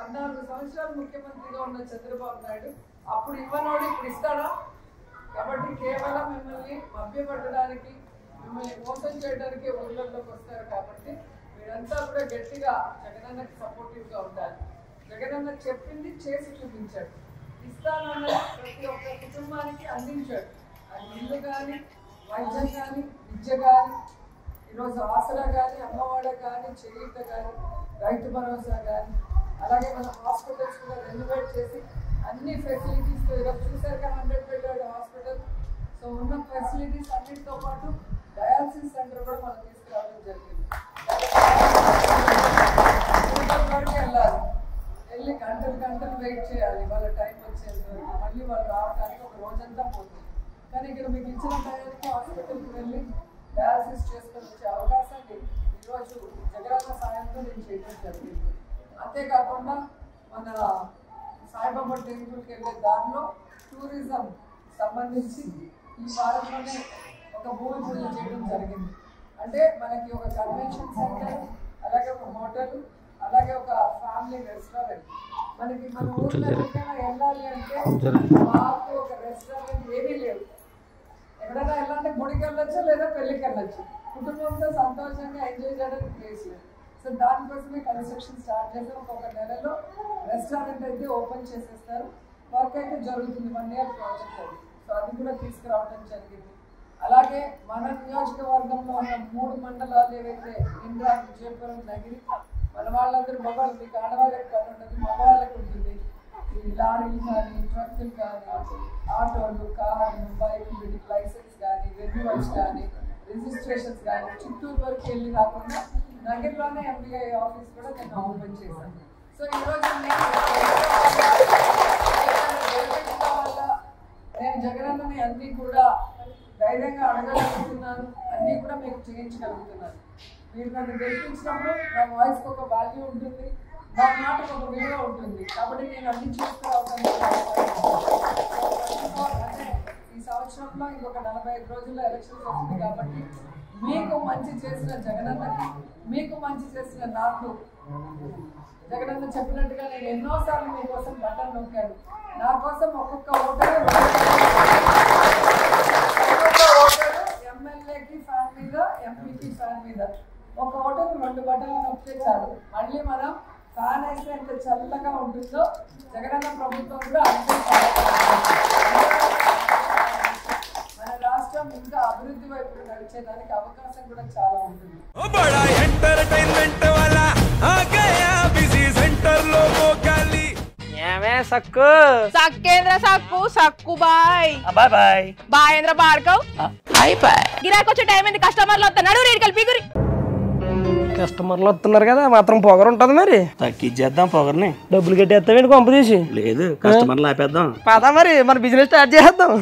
14 సంవత్సరాలు ముఖ్యమంత్రిగా ఉన్న చంద్రబాబు నాయుడు అప్పుడు ఇవ్వనోడు ఇప్పుడు ఇస్తాడా? కాబట్టి కేవలం మిమ్మల్ని మభ్యపెట్టడానికి, మిమ్మల్ని మోసం చేయడానికి ఊళ్ళల్లోకి వస్తారు. కాబట్టి మీరంతా కూడా గట్టిగా జగనన్నకి సపోర్టివ్గా ఉండాలి. జగనన్న చెప్పింది చేసి చూపించాడు. ఇస్తానన్న ప్రతి ఒక్క కుటుంబానికి అందించాడు. అది ఇల్లు కానీ, వైద్యం కానీ, విద్య కానీ, ఈరోజు ఆసరా కానీ, అమ్మవాడ కానీ, చేయూత కానీ, రైతు భరోసా కానీ, అలాగే మన హాస్పిటల్స్ కూడా రెనోవేట్ చేసి అన్ని ఫెసిలిటీస్తో ఈరోజు చూసారు కదా 100 బెడ్ హాస్పిటల్. సో ఉన్న ఫెసిలిటీస్ అన్నిటితో పాటు డయాలసిస్ సెంటర్ కూడా మనం తీసుకురావడం జరిగింది. వరకు వెళ్ళాలి, వెళ్ళి గంటలు వెయిట్ చేయాలి వాళ్ళ టైం వచ్చేంత వరకు. మళ్ళీ వాళ్ళు రావడానికి ఒక రోజంతా పోతుంది. కానీ ఇక్కడ మీకు ఇచ్చిన టైంకి హాస్పిటల్కి వెళ్ళి డయాలసిస్ చేసుకొని వచ్చే అవకాశాన్ని ఈరోజు జగనన్న సాయంతో నేను చేయడం జరిగింది. అంతేకాకుండా మన సాయిబాబా టెంపుల్కి వెళ్ళే దారిలో టూరిజం సంబంధించి ఈ వారంలోనే ఒక భూమి పూజ చేయడం జరిగింది. అంటే మనకి ఒక కన్వెన్షన్ సెంటర్, అలాగే ఒక హోటల్, అలాగే ఒక ఫ్యామిలీ రెస్టారెంట్. మనకి మన ఊళ్ళో ఎక్కడికైనా వెళ్ళాలి అంటే మాకు ఒక రెస్టారెంట్ ఏమీ లేవు. ఎక్కడైనా వెళ్ళాలంటే గుడికి వెళ్ళొచ్చు లేదా పెళ్ళికి వెళ్ళొచ్చు. కుటుంబంతో సంతోషంగా ఎంజాయ్ చేయడానికి ప్లేస్ లేదు. సో దానికోసమే కన్స్ట్రక్షన్ స్టార్ట్ చేసి ఒక నెలలో రెస్టారెంట్ అయితే ఓపెన్ చేసేస్తారు. వర్క్ అయితే జరుగుతుంది, 1 year ప్రాజెక్ట్ అది. సో అది కూడా తీసుకురావడం జరిగింది. అలాగే మన నియోజకవర్గంలో ఉన్న 3 మండలాలు ఏవైతే ఇంద్రా, విజయపురం, నగిరి, మన వాళ్ళందరూ మగవాళ్ళు, మీకు ఆడవాళ్ళకి పని ఉంటుంది, మగవాళ్ళకి ఉంటుంది. ఈ లారీలు కానీ, ట్రక్కులు కానీ, ఆటోలు, కార్లు, బైకులు, వీటికి లైసెన్స్ కానీ, రెన్యువల్స్ కానీ, రిజిస్ట్రేషన్స్ కానీ చిత్తూరు వరకు వెళ్ళి కాకుండా నగర్లోనే ఎంబీఐ ఆఫీస్ కూడా నేను ఓపెన్ చేశాను. సో ఈరోజు నేను జగనన్నని అన్నీ కూడా ధైర్యంగా అడగగలుగుతున్నాను, అన్నీ కూడా మీకు చేయించగలుగుతున్నాను. మీరు నన్ను గెలిపించినప్పుడు నా వాయిస్కి ఒక వాల్యూ ఉంటుంది, నా మాటకు ఒక విలువ ఉంటుంది. కాబట్టి నేను అన్ని చేసుకురావడానికి అంటే ఈ సంవత్సరంలో ఇంకొక 45 రోజుల్లో ఎలక్షన్స్ వస్తుంది. కాబట్టి మీకు మంచి చేసిన జగనన్నకి, మీకు మంచి చేసిన నాకు, జగనన్న చెప్పినట్టుగా నేను ఎన్నోసార్లు మీకోసం బటన్ నొక్కాను. నా కోసం ఒక్కొక్క ఓటరు ఎమ్మెల్యేకి ఫ్యాన్ మీద, ఎంపీకి ఫ్యాన్ మీద, ఒక ఓటరు 2 బటన్లు నొక్కితే చాలు. మళ్ళీ మనం ఫ్యాన్ వేస్తే ఎంత చల్లగా ఉంటుందో జగనన్న ప్రభుత్వం కూడా అంతే. మన రాష్ట్రం ఇంకా అభివృద్ధి వైపు నడిచేదానికి అవకాశం కూడా చాలా ఉంటుంది. సక్కు సక్కేంద్ర సక్కు సక్కు బాయ్ బాయ్ బాయ్ బాయేంద్ర బార్కవ్ బాయ్ బాయ్. గిరాకి వచ్చే టైం ఏంది? కస్టమర్లు వస్తున్నాడు, రేటు కలిపి గురి. కస్టమర్లు వస్తున్నారు కదా, మాత్రం పొగరు ఉంటది. మరి తగ్గిచ్చేద్దాం పొగర్ని. డబ్బులు కట్టేస్తావేంటి కొంప తీసి? లేదు, కస్టమర్లు ఆపేద్దాం. పదా మరి మన బిజినెస్ స్టార్ట్ చేద్దాం.